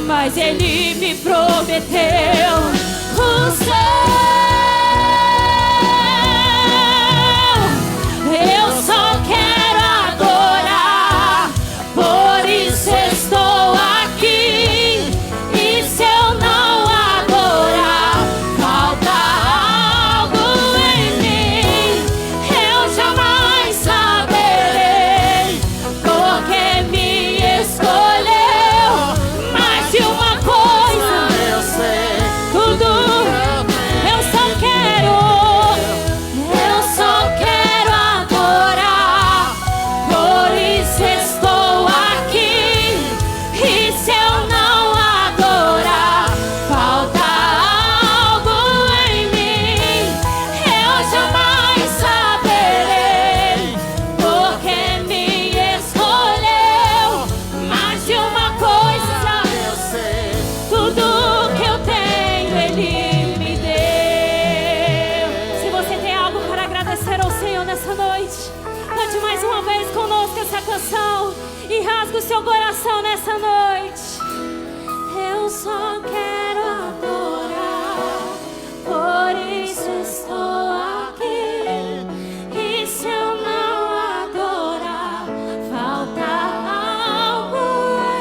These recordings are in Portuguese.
mas Ele me prometeu o céu. Eu só quero adorar, por isso estou aqui. E se eu não adorar, falta algo em mim. Eu jamais saberei, porque me escolheu. Mais de uma coisa eu sei, tudo eu só quero adorar, por isso estou aqui. E se eu não adorar, falta algo em mim. Eu jamais saberei, porque me escolheu. Mais de uma coisa eu sei, tudo que eu tenho Ele me deu. Se você tem algo para agradecer ao Senhor nessa noite, cante mais uma vez conosco essa canção e rasgue o seu coração nessa noite. Eu só quero adorar, por isso estou aqui. E se eu não adorar, falta algo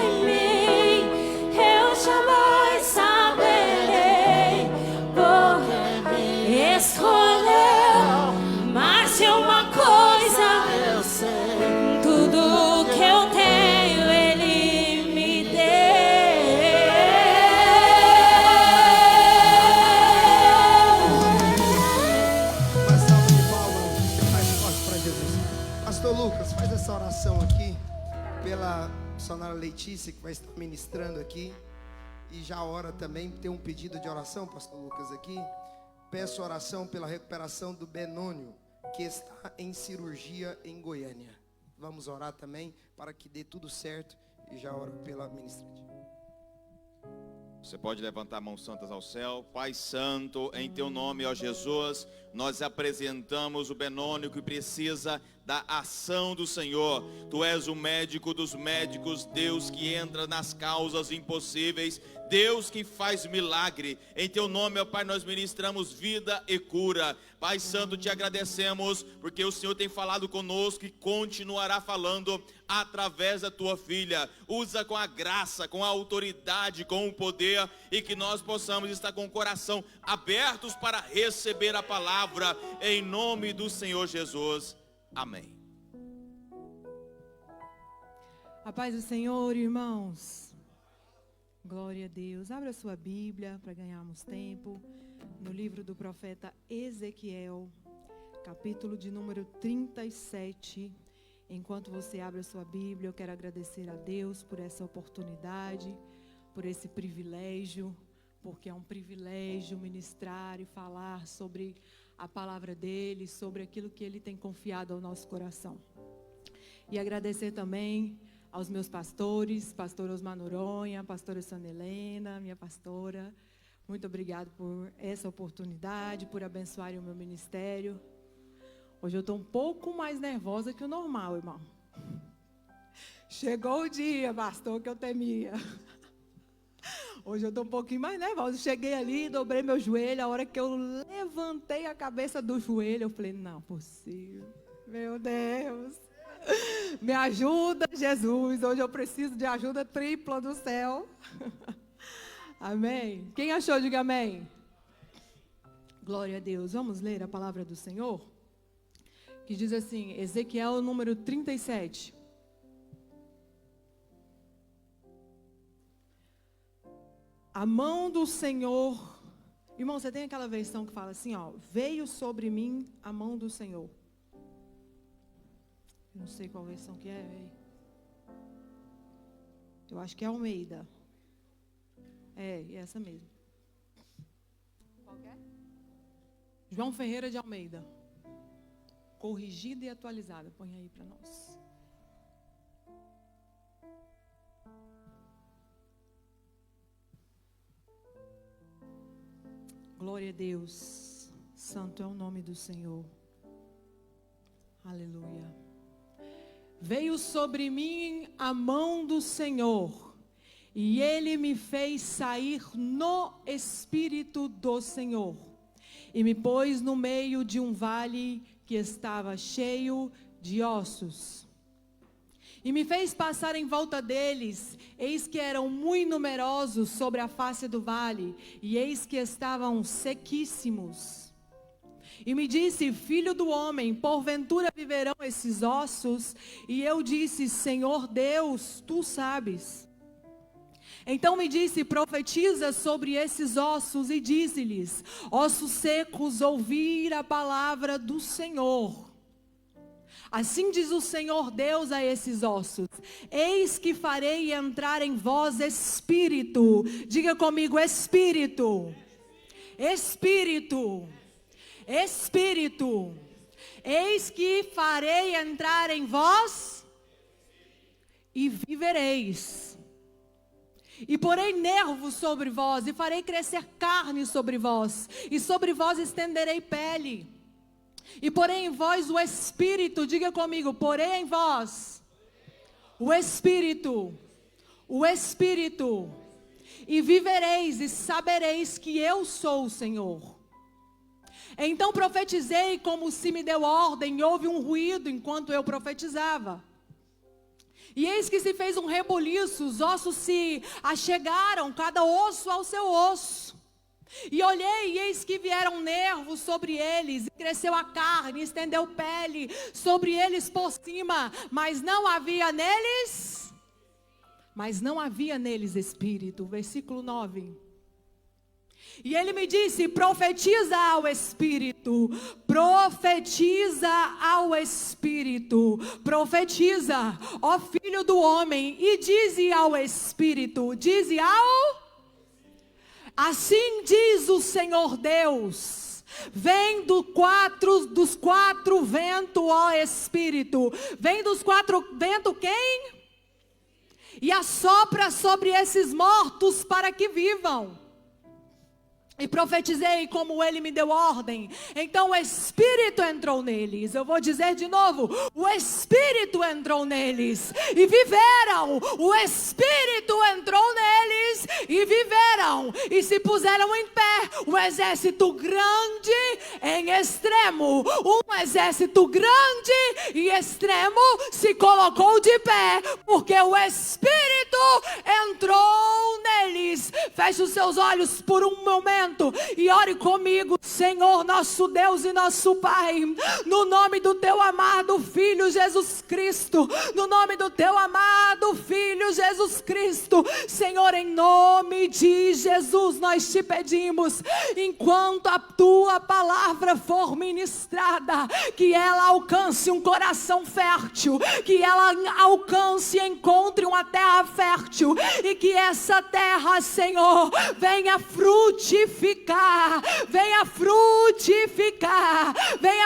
em mim. Eu jamais saberei, porque me escolheu. Mas de uma coisa eu sei, tudo que eu tenho Ele me deu. Uma salva de palmas mais forte para Jesus. Pastor Lucas, faz essa oração aqui pela missionária Letícia, que vai estar ministrando aqui. E já ora também, tem um pedido de oração, Pastor Lucas, aqui. Peço oração pela recuperação do Benônio, que está em cirurgia em Goiânia. Vamos orar também para que dê tudo certo, e já oro pela ministrante. Você pode levantar mãos santas ao céu. Pai Santo, em Teu nome, ó Jesus, nós apresentamos o Benônio que precisa da ação do Senhor. Tu és o médico dos médicos, Deus que entra nas causas impossíveis, Deus que faz milagre. Em Teu nome, ó Pai, nós ministramos vida e cura. Pai Santo, te agradecemos porque o Senhor tem falado conosco e continuará falando através da Tua filha. Usa com a graça, com a autoridade, com o poder, e que nós possamos estar com o coração abertos para receber a palavra, em nome do Senhor Jesus. Amém. A paz do Senhor, irmãos. Glória a Deus. Abra sua Bíblia para ganharmos tempo. No livro do profeta Ezequiel, capítulo de número 37. Enquanto você abre a sua Bíblia, eu quero agradecer a Deus por essa oportunidade, por esse privilégio, porque é um privilégio ministrar e falar sobre a palavra dele, sobre aquilo que ele tem confiado ao nosso coração. E agradecer também aos meus pastores, pastor Osmar Noronha, pastora Sônia Helena, minha pastora. Muito obrigado por essa oportunidade, por abençoarem o meu ministério. Hoje eu estou um pouco mais nervosa que o normal, irmão. Chegou o dia, pastor, que eu temia. Hoje eu estou um pouquinho mais nervosa. Cheguei ali, dobrei meu joelho. A hora que eu levantei a cabeça do joelho, eu falei, não, possível. Meu Deus. Me ajuda, Jesus. Hoje eu preciso de ajuda tripla do céu. Amém? Quem achou, diga amém. Glória a Deus. Vamos ler a palavra do Senhor? Que diz assim, Ezequiel número 37. A mão do Senhor. Irmão, você tem aquela versão que fala assim, ó, veio sobre mim a mão do Senhor. Eu não sei qual versão que é. Eu acho que é Almeida. É essa mesmo. Qual que é? João Ferreira de Almeida. Corrigida e atualizada. Põe aí para nós. Glória a Deus. Santo é o nome do Senhor. Aleluia. Veio sobre mim a mão do Senhor, E ele me fez sair no Espírito do Senhor, e me pôs no meio de um vale que estava cheio de ossos. E me fez passar em volta deles, eis que eram muito numerosos sobre a face do vale, e eis que estavam sequíssimos. E me disse: filho do homem, porventura viverão esses ossos? E eu disse: Senhor Deus, tu sabes. Então me disse: profetiza sobre esses ossos e dize-lhes: ossos secos, ouvir a palavra do Senhor. Assim diz o Senhor Deus a esses ossos: eis que farei entrar em vós espírito. Diga comigo: espírito. Espírito. Espírito. Eis que farei entrar em vós e vivereis. E porei nervos sobre vós, e farei crescer carne sobre vós, e sobre vós estenderei pele. E porei em vós o Espírito, diga comigo: porei em vós o Espírito, e vivereis, e sabereis que eu sou o Senhor. Então profetizei como se me deu ordem, e houve um ruído enquanto eu profetizava. E eis que se fez um rebuliço, os ossos se achegaram, cada osso ao seu osso. E olhei, e eis que vieram nervos sobre eles, e cresceu a carne, estendeu pele sobre eles por cima, mas não havia neles espírito. Versículo 9. E ele me disse: profetiza ao Espírito, profetiza ao Espírito, profetiza, ó filho do homem, e dize ao Espírito, dize ao... Assim diz o Senhor Deus: vem dos quatro ventos, ó Espírito, vem dos quatro ventos quem? E assopra sobre esses mortos para que vivam. E profetizei como ele me deu ordem. Então o Espírito entrou neles. Eu vou dizer de novo: o Espírito entrou neles e viveram. O Espírito entrou neles e viveram. E se puseram em pé, um exército grande em extremo. Um exército grande e extremo se colocou de pé, porque o Espírito entrou neles. Feche os seus olhos por um momento e ore comigo. Senhor, nosso Deus e nosso Pai, no nome do teu amado Filho Jesus Cristo, no nome do teu amado Filho Jesus Cristo, Senhor, em nome de Jesus, nós te pedimos, enquanto a tua palavra for ministrada, que ela alcance um coração fértil, que ela alcance e encontre uma terra fértil, e que essa terra, Senhor, venha frutificar, venha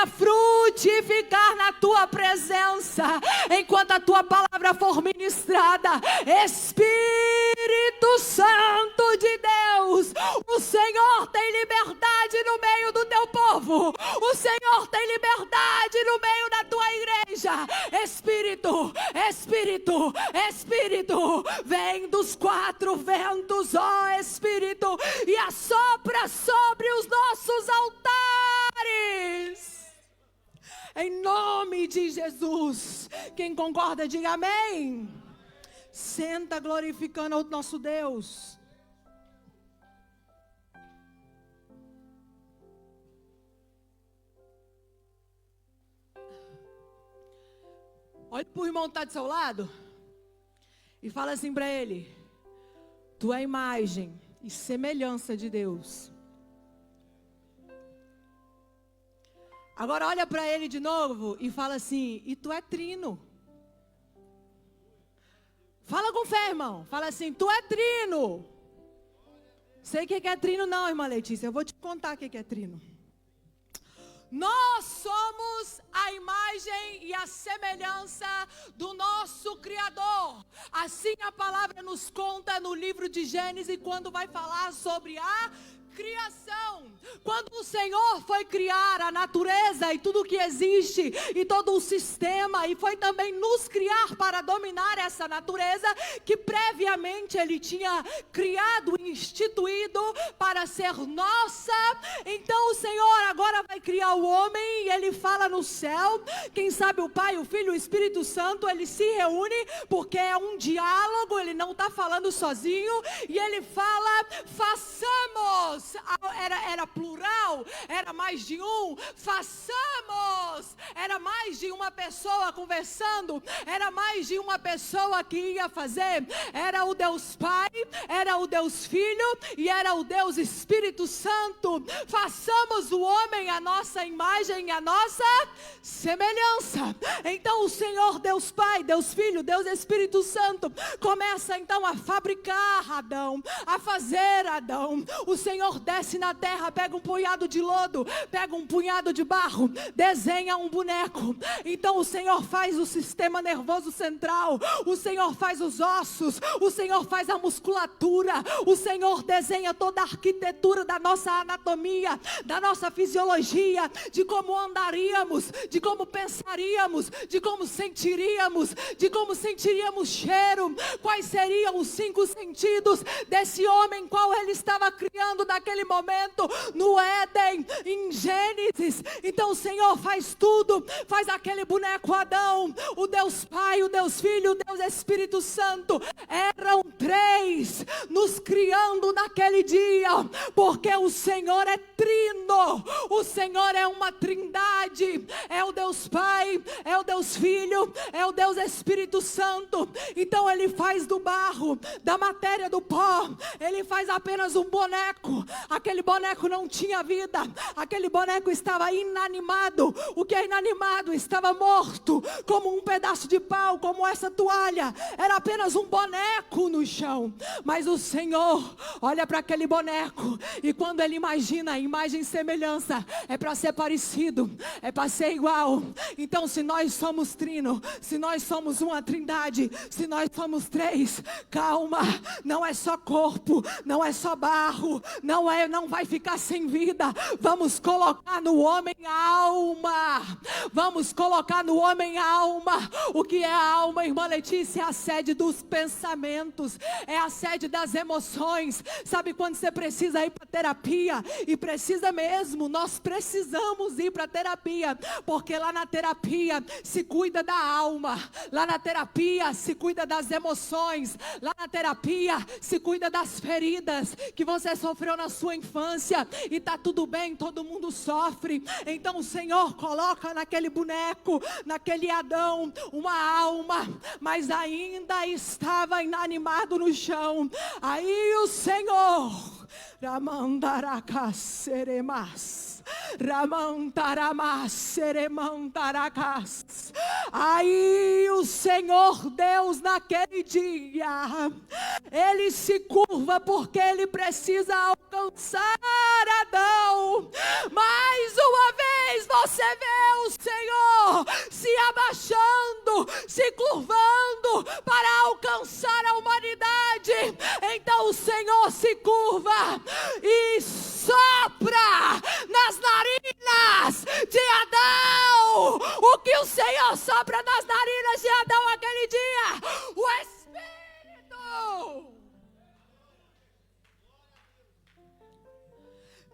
frutificar na tua presença, enquanto a tua palavra for ministrada. Espírito Santo de Deus, o Senhor tem liberdade no meio do teu povo, o Senhor tem liberdade no meio da tua igreja. Espírito, Espírito, Espírito, vem dos quatro ventos, ó Espírito, e assopra sobre os nossos altares, em nome de Jesus. Quem concorda, diga amém. Senta glorificando o nosso Deus. Olha para o irmão que está do seu lado e fala assim para ele: tu é a imagem e semelhança de Deus. Agora olha para ele de novo e fala assim: e tu é trino. Fala com fé, irmão. Fala assim: tu é trino. Sei o que é trino não, irmã Letícia. Eu vou te contar o que é trino. Nós somos a imagem e a semelhança do nosso Criador. Assim a palavra nos conta no livro de Gênesis, quando vai falar sobre a criação, quando o Senhor foi criar a natureza e tudo que existe e todo o sistema, e foi também nos criar para dominar essa natureza que previamente Ele tinha criado e instituído para ser nossa. Então o Senhor agora vai criar o homem e Ele fala no céu. Quem sabe o Pai, o Filho e o Espírito Santo, Ele se reúne porque é um diálogo, Ele não está falando sozinho, e Ele fala: façamos. Era plural, era mais de um. Façamos. Era mais de uma pessoa conversando, era mais de uma pessoa que ia fazer. Era o Deus Pai, era o Deus Filho e era o Deus Espírito Santo. Façamos o homem a nossa imagem e a nossa semelhança. Então o Senhor Deus Pai, Deus Filho, Deus Espírito Santo começa então a fabricar Adão, a fazer Adão. O Senhor desce na terra, pega um punhado de lodo, pega um punhado de barro, desenha um boneco. Então o Senhor faz o sistema nervoso central, o Senhor faz os ossos, o Senhor faz a musculatura, o Senhor desenha toda a arquitetura da nossa anatomia, da nossa fisiologia, de como andaríamos, de como pensaríamos, de como sentiríamos cheiro, quais seriam os 5 sentidos desse homem qual Ele estava criando naquele momento no Éden, em Gênesis. Então o Senhor faz tudo, faz aquele boneco Adão, o Deus Pai, o Deus Filho, o Deus Espírito Santo, eram 3 nos criando naquele dia, porque o Senhor é trino, o Senhor é uma trindade, é o Deus Pai, é o Deus Filho, é o Deus Espírito Santo. Então Ele faz do barro, da matéria do pó, Ele faz apenas um boneco. Aquele boneco não tinha vida, aquele boneco estava inanimado. O que é inanimado estava morto, como um pedaço de pau, como essa toalha, era apenas um boneco no chão. Mas o Senhor olha para aquele boneco, e quando Ele imagina imagem e semelhança, é para ser parecido, é para ser igual. Então se nós somos trino, se nós somos uma trindade, se nós somos 3, calma, não é só corpo, não é só barro, não vai ficar sem vida. Vamos colocar no homem alma, vamos colocar no homem alma. O que é a alma, irmã Letícia? É a sede dos pensamentos, é a sede das emoções. Sabe quando você precisa ir para terapia? E precisa mesmo, nós precisamos ir para terapia, porque lá na terapia se cuida da alma, lá na terapia se cuida das emoções, lá na terapia se cuida das feridas que você sofreu na sua infância. E tá tudo bem, todo mundo sofre. Então o Senhor coloca naquele boneco, naquele Adão, uma alma, mas ainda estava inanimado no chão. Aí o Senhor Ramandarakaseremas, Ramantaramas, aí o Senhor Deus naquele dia, Ele se curva porque Ele precisa alcançar Adão. Mais uma vez você vê o Senhor se abaixando, se curvando para alcançar a humanidade. Então o Senhor se curva e sopra nas narinas de Adão. O que o Senhor sopra nas narinas de Adão aquele dia? O Espírito.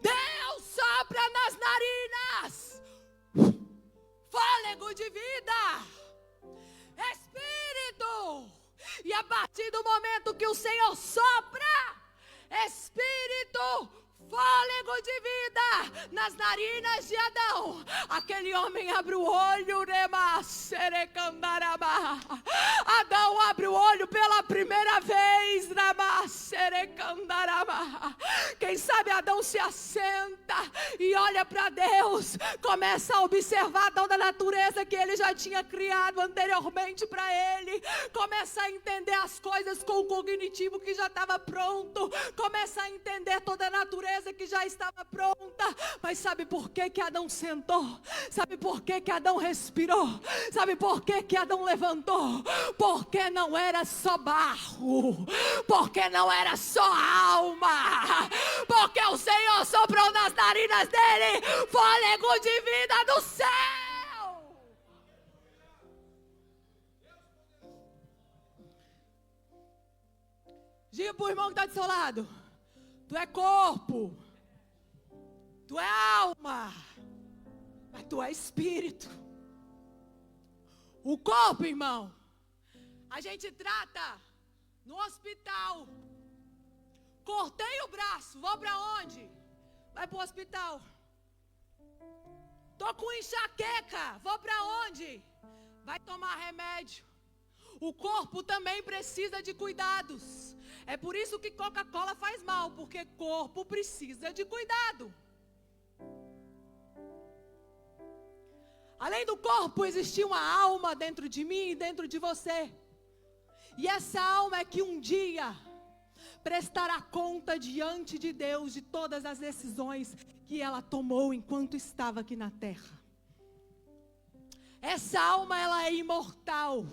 Deus sopra nas narinas fôlego de vida, Espírito. E a partir do momento que o Senhor sopra Espírito, fôlego de vida nas narinas de Adão, aquele homem abre o olho. Adão abre o olho pela primeira vez. Quem sabe Adão se assenta e olha para Deus, começa a observar toda a natureza que ele já tinha criado anteriormente para ele, começa a entender as coisas com o cognitivo que já estava pronto, começa a entender toda a natureza que já estava pronta. Mas sabe por que que Adão sentou? Sabe por que que Adão respirou? Sabe por que que Adão levantou? Porque não era só barro, porque não era sua alma, porque o Senhor soprou nas narinas dele fôlego de vida do céu. Diga pro irmão que está do seu lado: tu é corpo, tu é alma, mas tu é espírito. O corpo, irmão, a gente trata no hospital. Cortei o braço, vou para onde? Vai para o hospital. Tô com enxaqueca, vou para onde? Vai tomar remédio. O corpo também precisa de cuidados. É por isso que Coca-Cola faz mal, porque corpo precisa de cuidado. Além do corpo, existia uma alma dentro de mim e dentro de você. E essa alma é que um dia prestará conta diante de Deus de todas as decisões que ela tomou enquanto estava aqui na terra. Essa alma, ela é imortal.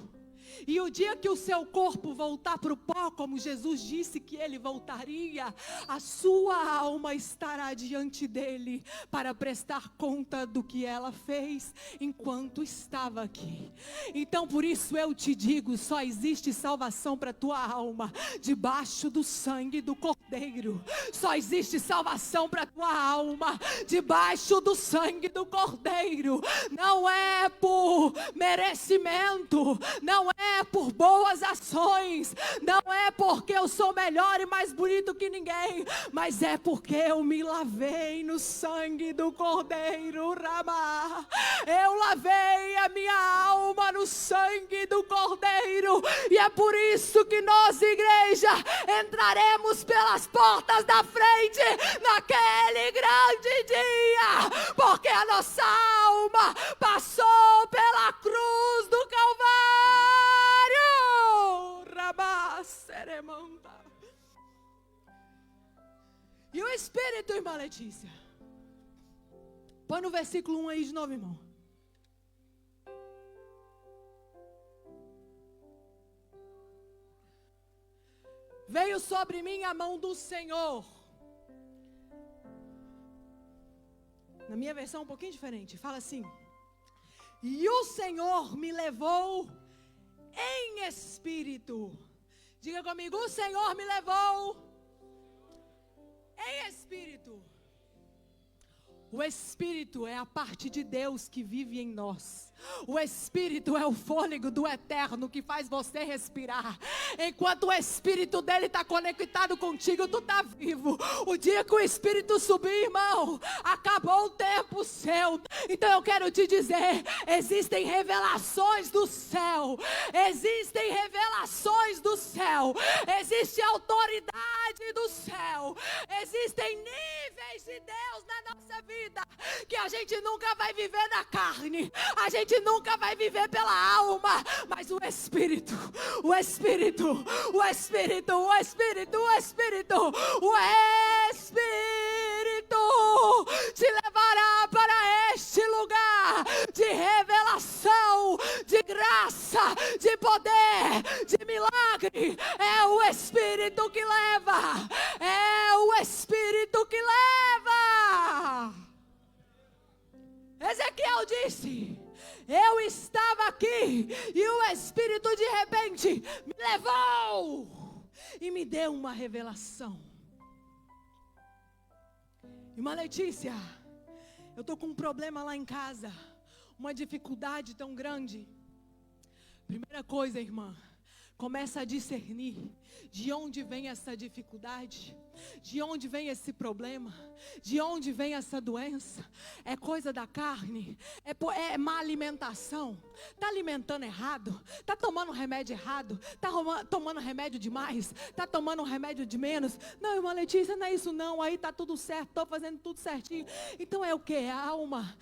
E o dia que o seu corpo voltar para o pó, como Jesus disse que ele voltaria, a sua alma estará diante dele para prestar conta do que ela fez enquanto estava aqui. Então por isso eu te digo, só existe salvação para a tua alma debaixo do sangue do Cordeiro. Só existe salvação para a tua alma debaixo do sangue do Cordeiro. Não é por merecimento, não é por boas ações, não é porque eu sou melhor e mais bonito que ninguém, mas é porque eu me lavei no sangue do Cordeiro. Ramá, eu lavei a minha alma no sangue do Cordeiro, e é por isso que nós, igreja, entraremos pelas portas da frente naquele grande dia, porque a nossa alma passou pela cruz do Calvário. E o Espírito, irmã Letícia, põe no versículo 1 aí de novo, irmão. Veio sobre mim a mão do Senhor. Na minha versão um pouquinho diferente, fala assim: e o Senhor me levou em espírito. Diga comigo: o Senhor me levou em espírito. O Espírito é a parte de Deus que vive em nós. O Espírito é o fôlego do eterno que faz você respirar. Enquanto o Espírito dele está conectado contigo, tu está vivo. O dia que o Espírito subir, irmão, acabou o tempo seu. Então eu quero te dizer, existem revelações do céu. Existem revelações do céu. Existe autoridade do céu. Existem níveis de Deus na nossa vida que a gente nunca vai viver na carne. A gente nunca vai viver pela alma, mas o Espírito, o Espírito, o Espírito, o Espírito, o Espírito, o Espírito te levará para este lugar de revelação, de graça, de poder, de milagre. É o Espírito que leva, é o Espírito que leva. Ezequiel disse: eu estava aqui e o Espírito de repente me levou e me deu uma revelação. Irmã Letícia, eu estou com um problema lá em casa, uma dificuldade tão grande. Primeira coisa, irmã, começa a discernir de onde vem essa dificuldade, de onde vem esse problema, de onde vem essa doença. É coisa da carne, é má alimentação, está alimentando errado, está tomando remédio errado, está tomando remédio demais, está tomando remédio de menos. Não, irmã Letícia, não é isso não, aí está tudo certo, estou fazendo tudo certinho. Então é o que? É a alma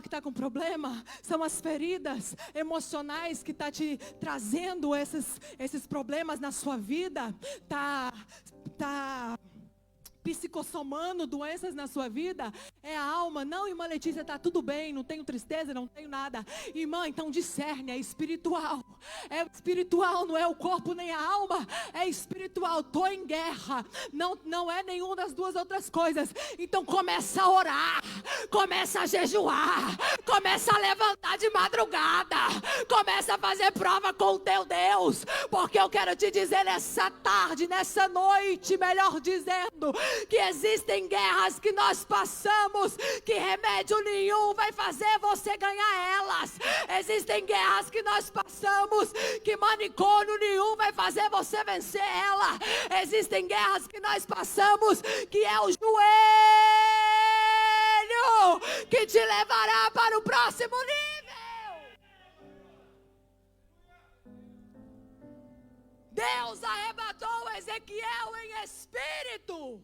que está com problema, são as feridas emocionais que está te trazendo esses problemas na sua vida, está psicossomando doenças na sua vida, é a alma. Não, irmã Letícia, está tudo bem, não tenho tristeza, não tenho nada. Irmã, então discerne, é espiritual. É espiritual, não é o corpo nem a alma, é espiritual. Estou em guerra, não é nenhuma das duas outras coisas. Então começa a orar, começa a jejuar, começa a levantar de madrugada, começa a fazer prova com o teu Deus, porque eu quero te dizer nessa tarde, nessa noite, melhor dizendo, que existem guerras que nós passamos, que remédio nenhum vai fazer você ganhar elas. Existem guerras que nós passamos, que manicômio nenhum vai fazer você vencer ela. Existem guerras que nós passamos, que é o joelho que te levará para o próximo nível. Deus arrebatou Ezequiel em espírito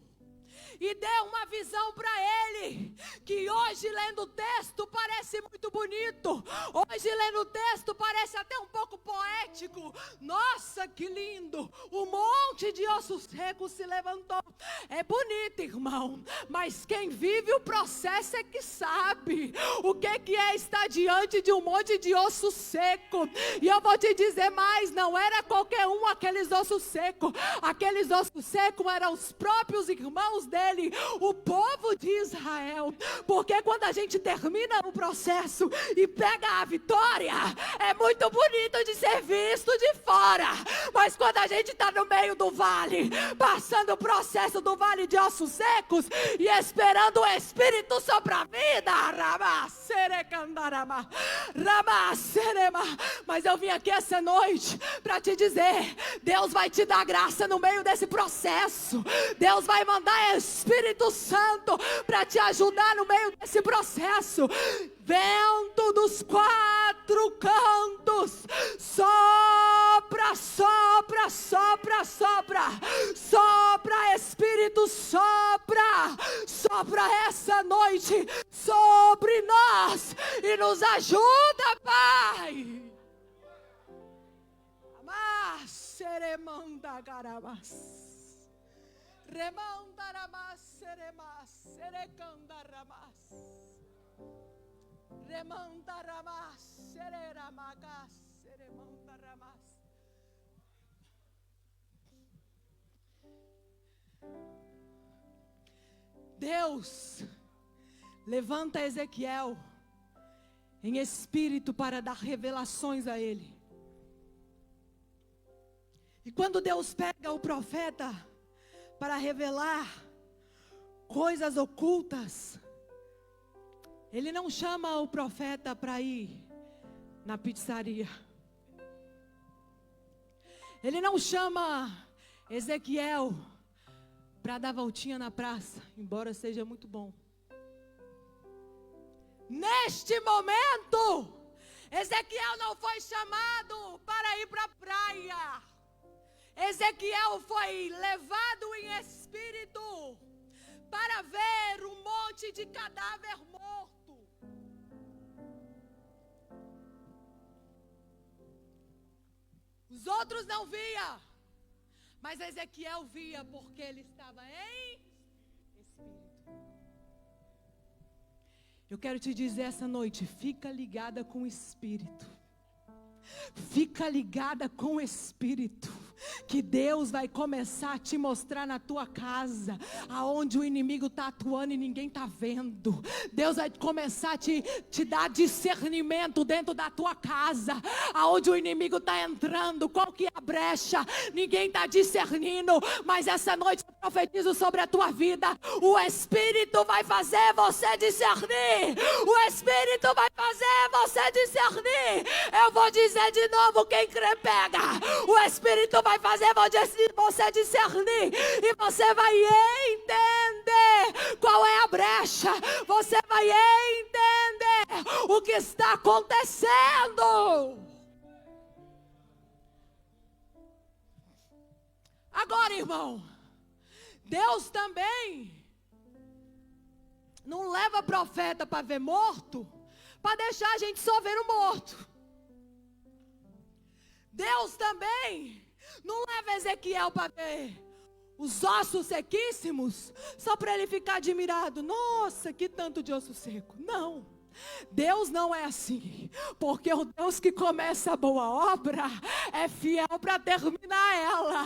e deu uma visão para ele, que hoje lendo o texto parece muito bonito, hoje lendo o texto parece até um pouco poético. Nossa, que lindo, um monte de ossos secos se levantou. É bonito, irmão, mas quem vive o processo é que sabe o que é estar diante de um monte de osso seco. E eu vou te dizer mais, não era qualquer um aqueles ossos secos. Aqueles ossos secos eram os próprios irmãos dele, o povo de Israel. Porque quando a gente termina o processo e pega a vitória, é muito bonito de ser visto de fora, mas quando a gente está no meio do vale, passando o processo do vale de ossos secos e esperando o Espírito soprar a vida, mas eu vim aqui essa noite para te dizer, Deus vai te dar graça no meio desse processo. Deus vai mandar Espírito Santo para te ajudar no meio desse processo. Vento dos quatro cantos, sopra, sopra, sopra, sopra, sopra, Espírito, sopra, sopra essa noite sobre nós e nos ajuda, Pai. Amás, seremanda garabas, remanda ramas, seremas, serecanda ramas. Remanda ramas, serera magas, seremanda ramas. Deus levanta Ezequiel em espírito para dar revelações a ele. E quando Deus pega o profeta para revelar coisas ocultas, Ele não chama o profeta para ir na pizzaria. Ele não chama Ezequiel para dar voltinha na praça, embora seja muito bom. Neste momento, Ezequiel não foi chamado para ir para a praia. Ezequiel foi levado em espírito para ver um monte de cadáver morto. Os outros não via, mas Ezequiel via porque ele estava em espírito. Eu quero te dizer essa noite, fica ligada com o espírito. Fica ligada com o Espírito, que Deus vai começar a te mostrar na tua casa, aonde o inimigo está atuando e ninguém está vendo. Deus vai começar a te dar discernimento dentro da tua casa, aonde o inimigo está entrando, qual que é a brecha, ninguém está discernindo, mas essa noite eu profetizo sobre a tua vida, o Espírito vai fazer você discernir, o Espírito vai fazer você discernir. Eu vou dizer de novo, quem crê pega, o Espírito vai fazer você discernir, e você vai entender qual é a brecha, você vai entender o que está acontecendo. Agora, irmão, Deus também não leva profeta para ver morto, para deixar a gente só ver o morto. Deus também não leva Ezequiel para ver os ossos sequíssimos, só para ele ficar admirado. Nossa, que tanto de osso seco. Não. Deus não é assim, porque o Deus que começa a boa obra é fiel para terminar ela.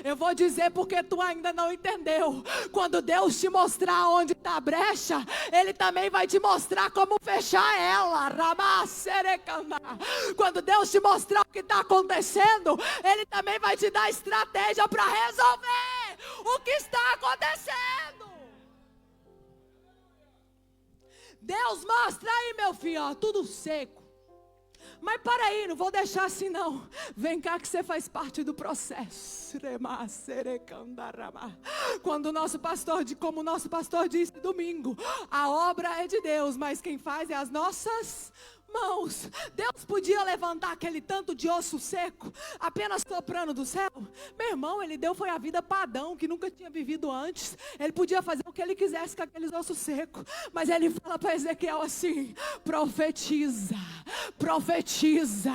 Eu vou dizer porque tu ainda não entendeu. Quando Deus te mostrar onde está a brecha, Ele também vai te mostrar como fechar ela. Quando Deus te mostrar o que está acontecendo, Ele também vai te dar estratégia para resolver o que está acontecendo. Deus mostra aí, meu filho, ó, tudo seco. Mas para aí, não vou deixar assim não. Vem cá que você faz parte do processo. Quando o nosso pastor, como o nosso pastor disse domingo, a obra é de Deus, mas quem faz é as nossas mãos. Deus podia levantar aquele tanto de osso seco apenas soprando do céu? Meu irmão, Ele deu foi a vida para Adão, que nunca tinha vivido antes. Ele podia fazer o que Ele quisesse com aqueles ossos secos, mas Ele fala para Ezequiel assim: profetiza, profetiza,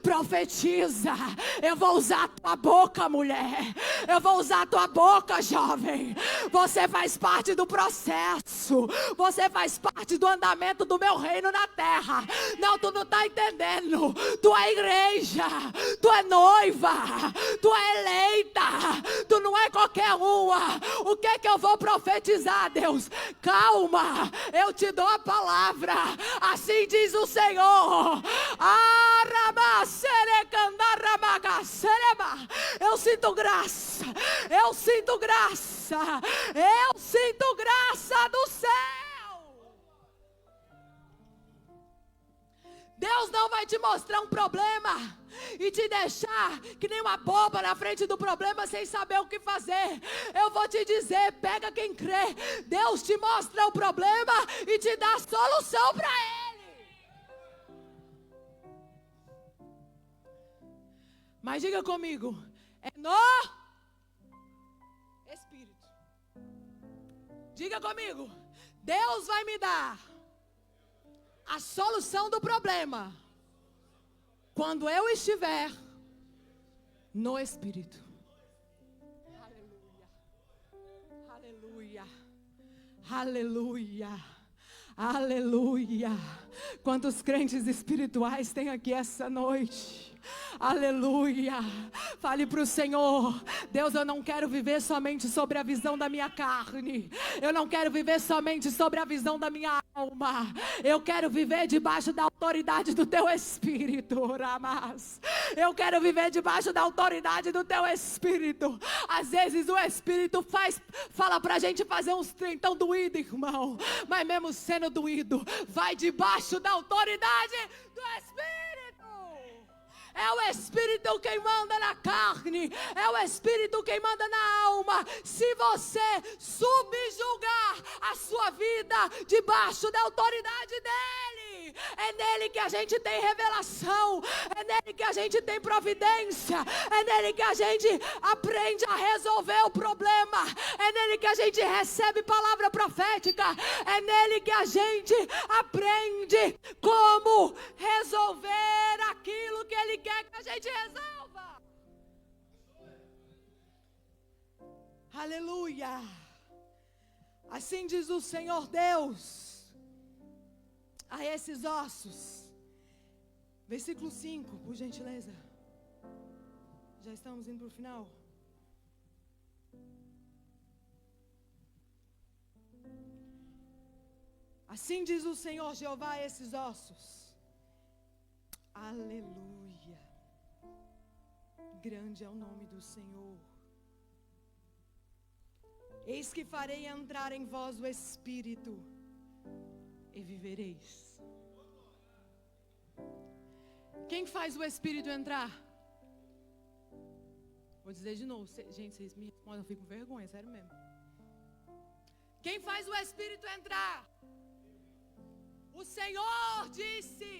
profetiza. Eu vou usar a tua boca, mulher. Eu vou usar a tua boca, jovem. Você faz parte do processo. Você faz parte do andamento do meu reino na terra. Não, tu não está entendendo. Tu é igreja, tu é noiva, tu é eleita, tu não é qualquer uma. O que é que eu vou profetizar, Deus? Calma, eu te dou a palavra. Assim diz o Senhor. Eu sinto graça, eu sinto graça, eu sinto graça do céu. Deus não vai te mostrar um problema e te deixar que nem uma boba na frente do problema sem saber o que fazer. Eu vou te dizer, pega quem crê. Deus te mostra o problema e te dá a solução para ele. Mas diga comigo, é no Espírito. Diga comigo, Deus vai me dar a solução do problema quando eu estiver no Espírito. Aleluia, aleluia, aleluia, aleluia. Quantos crentes espirituais tem aqui essa noite? Aleluia. Fale para o Senhor: Deus, eu não quero viver somente sobre a visão da minha carne. Eu não quero viver somente sobre a visão da minha alma. Eu quero viver debaixo da autoridade do Teu Espírito. Eu quero viver debaixo da autoridade do Teu Espírito. Às vezes o Espírito fala para a gente fazer uns trem tão doído, irmão. Mas mesmo sendo doído, vai debaixo da autoridade do Espírito. É o Espírito quem manda na carne, é o Espírito quem manda na alma. Se você subjugar a sua vida debaixo da autoridade dEle, é nele que a gente tem revelação, é nele que a gente tem providência, é nele que a gente aprende a resolver o problema, é nele que a gente recebe palavra profética, é nele que a gente aprende como resolver aquilo que Ele quer que a gente resolva. Aleluia. Assim diz o Senhor Deus a esses ossos. Versículo 5, por gentileza. Já estamos indo para o final. Assim diz o Senhor Jeová a esses ossos. Aleluia. Grande é o nome do Senhor. Eis que farei entrar em vós o Espírito e vivereis. Quem faz o Espírito entrar? Vou dizer de novo. Gente, vocês me respondem, eu fico com vergonha, sério mesmo. Quem faz o Espírito entrar? O Senhor disse: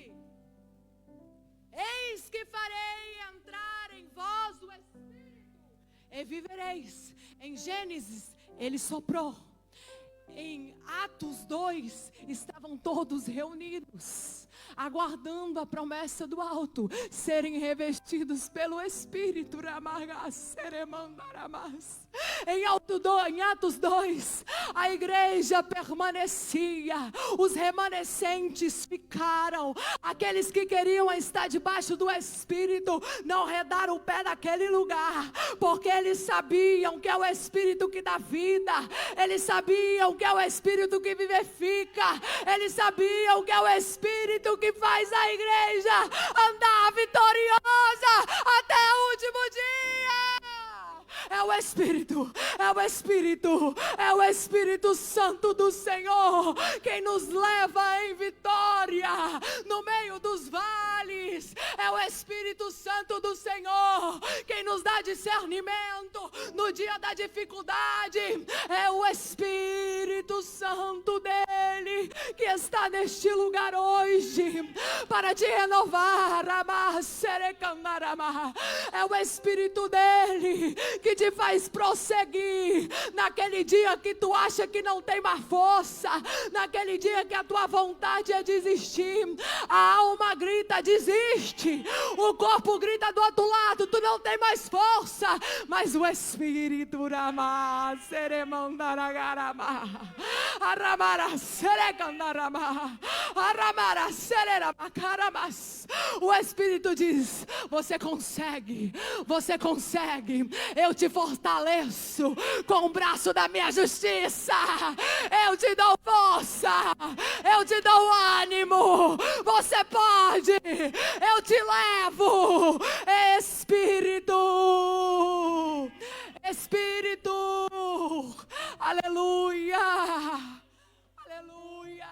eis que farei entrar em vós o Espírito e vivereis. Em Gênesis, Ele soprou. Em Atos 2, estavam todos reunidos. aguardando a promessa do alto, serem revestidos pelo Espírito. Em Atos 2, a igreja permanecia, os remanescentes ficaram, aqueles que queriam estar debaixo do Espírito não redaram o pé naquele lugar, porque eles sabiam que é o Espírito que dá vida, eles sabiam que é o Espírito que vivifica, eles sabiam que é o Espírito que faz a igreja andar vitoriosa até o último dia. É o Espírito, é o Espírito, é o Espírito Santo do Senhor quem nos leva em vitória no meio dos vales. É o Espírito Santo do Senhor quem nos dá discernimento no dia da dificuldade. É o Espírito Santo dele que está neste lugar hoje para te renovar. É o Espírito dele que te faz prosseguir naquele dia que tu acha que não tem mais força, naquele dia que a tua vontade é desistir, a alma grita desiste, o corpo grita do outro lado, tu não tem mais força, mas o Espírito o Espírito diz: você consegue, você consegue, eu te fortaleço com o braço da minha justiça, eu te dou força, eu te dou ânimo, você pode, eu te levo. Espírito, Espírito, aleluia, aleluia,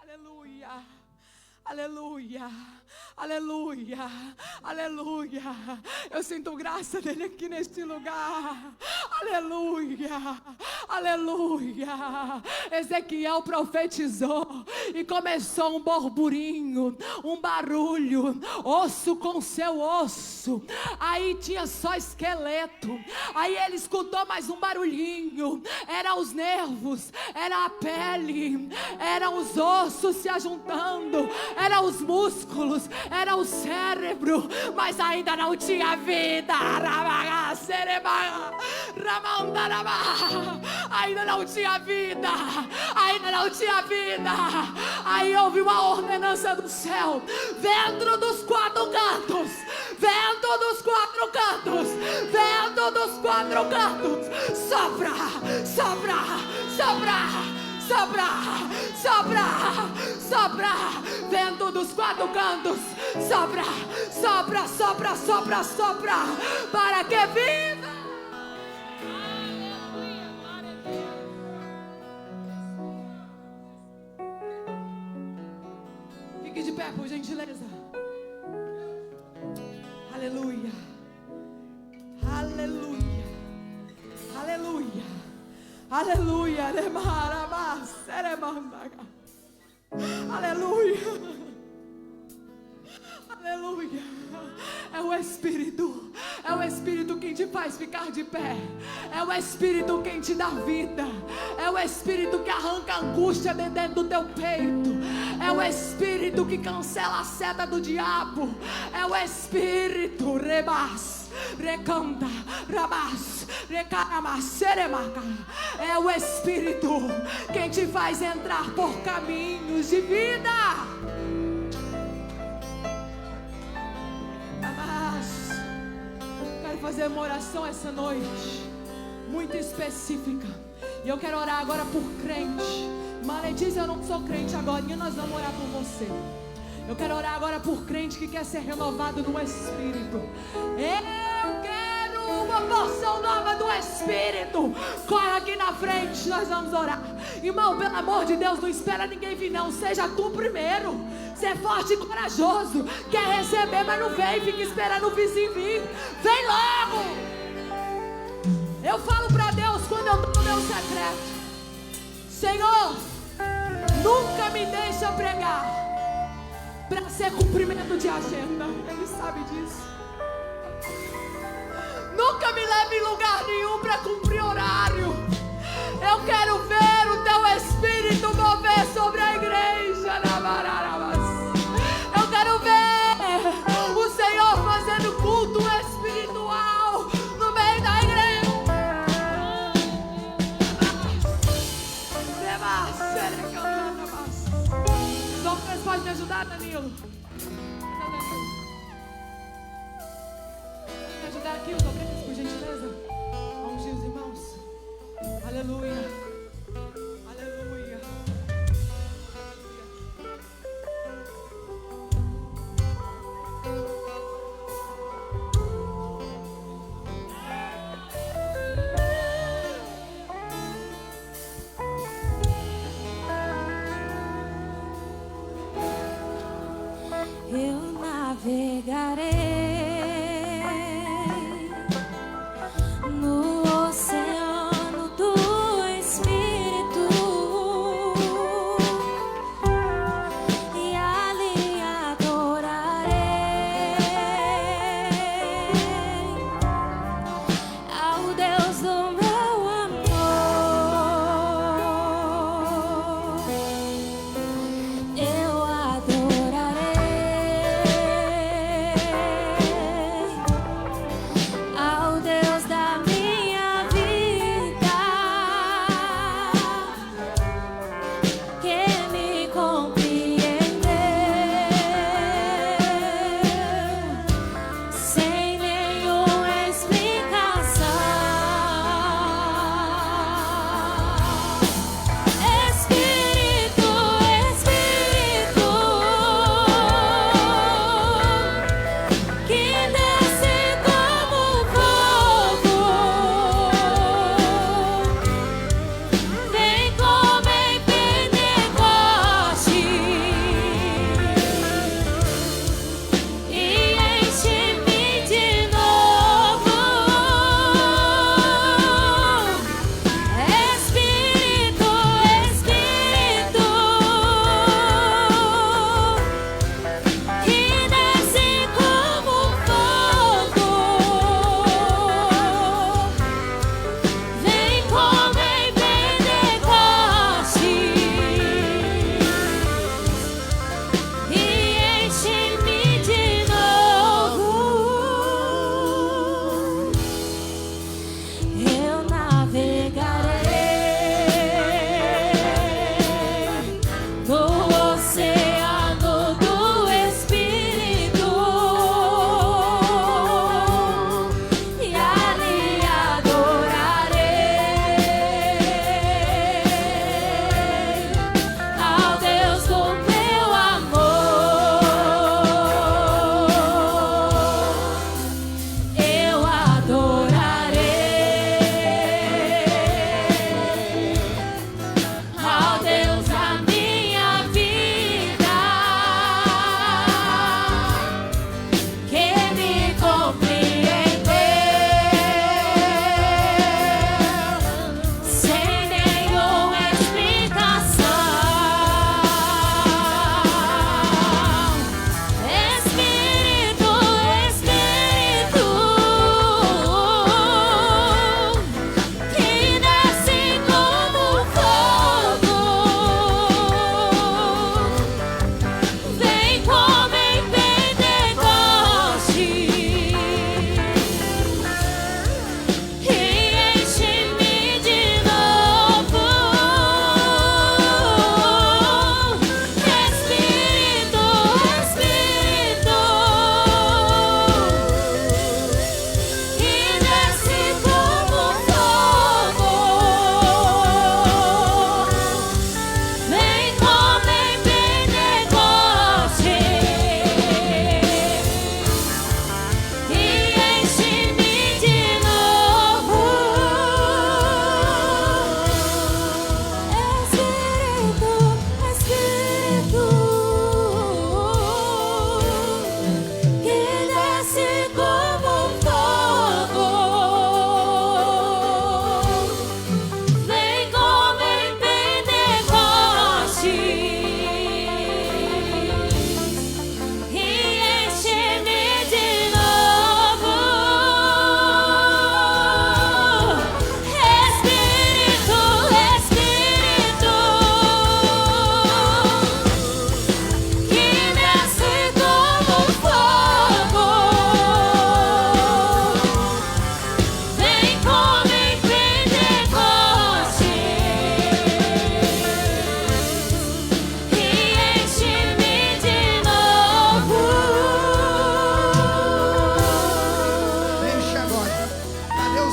aleluia, aleluia, aleluia, aleluia. Eu sinto graça dele aqui neste lugar. Aleluia, aleluia. Ezequiel profetizou e começou um burburinho, um barulho, osso com seu osso. Aí tinha só esqueleto. Aí ele escutou mais um barulhinho. Era os nervos, era a pele, eram os ossos se ajuntando, eram os músculos, era o cérebro, mas ainda não tinha vida. Ainda não tinha vida, ainda não tinha vida. Aí houve uma ordenança do céu, vento dos quatro cantos, vento dos quatro cantos, vento dos quatro cantos, sopra, sopra, sopra, sopra, sopra, sopra, vento dos quatro cantos, sopra, sopra, sopra, sopra, sopra, para que viva. Fique de pé, por gentileza. Aleluia, aleluia, aleluia. Aleluia, aleluia, aleluia. É o Espírito quem te faz ficar de pé, é o Espírito quem te dá vida, é o Espírito que arranca a angústia de dentro do teu peito, é o Espírito que cancela a seta do diabo, é o Espírito rebas, recanta, rabas, recaramas, seremaca. É o Espírito quem te faz entrar por caminhos de vida. Mas quero fazer uma oração essa noite muito específica, e eu quero orar agora por crente. Letícia, eu não sou crente agora, e nós vamos orar por você. Eu quero orar agora por crente que quer ser renovado no Espírito. Eu quero uma porção nova do Espírito. Corre aqui na frente, nós vamos orar. Irmão, pelo amor de Deus, não espera ninguém vir não. Seja tu primeiro. Ser forte e corajoso. Quer receber, mas não vem. Fica esperando o vizinho vir. Vem logo. Eu falo pra Deus quando eu tô no meu secreto: Senhor, nunca me deixa pregar para ser cumprimento de agenda. Ele sabe disso. Nunca me leve em lugar nenhum para cumprir horário. Eu quero ver o teu Espírito mover sobre a igreja.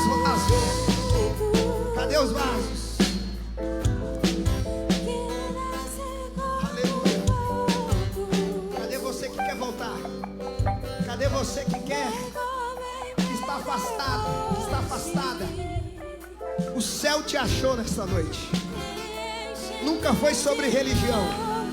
vasos? Cadê os vasos? Aleluia. Cadê você que quer voltar? Cadê você que quer? Que está afastado, que está afastada? O céu te achou nesta noite. Nunca foi sobre religião.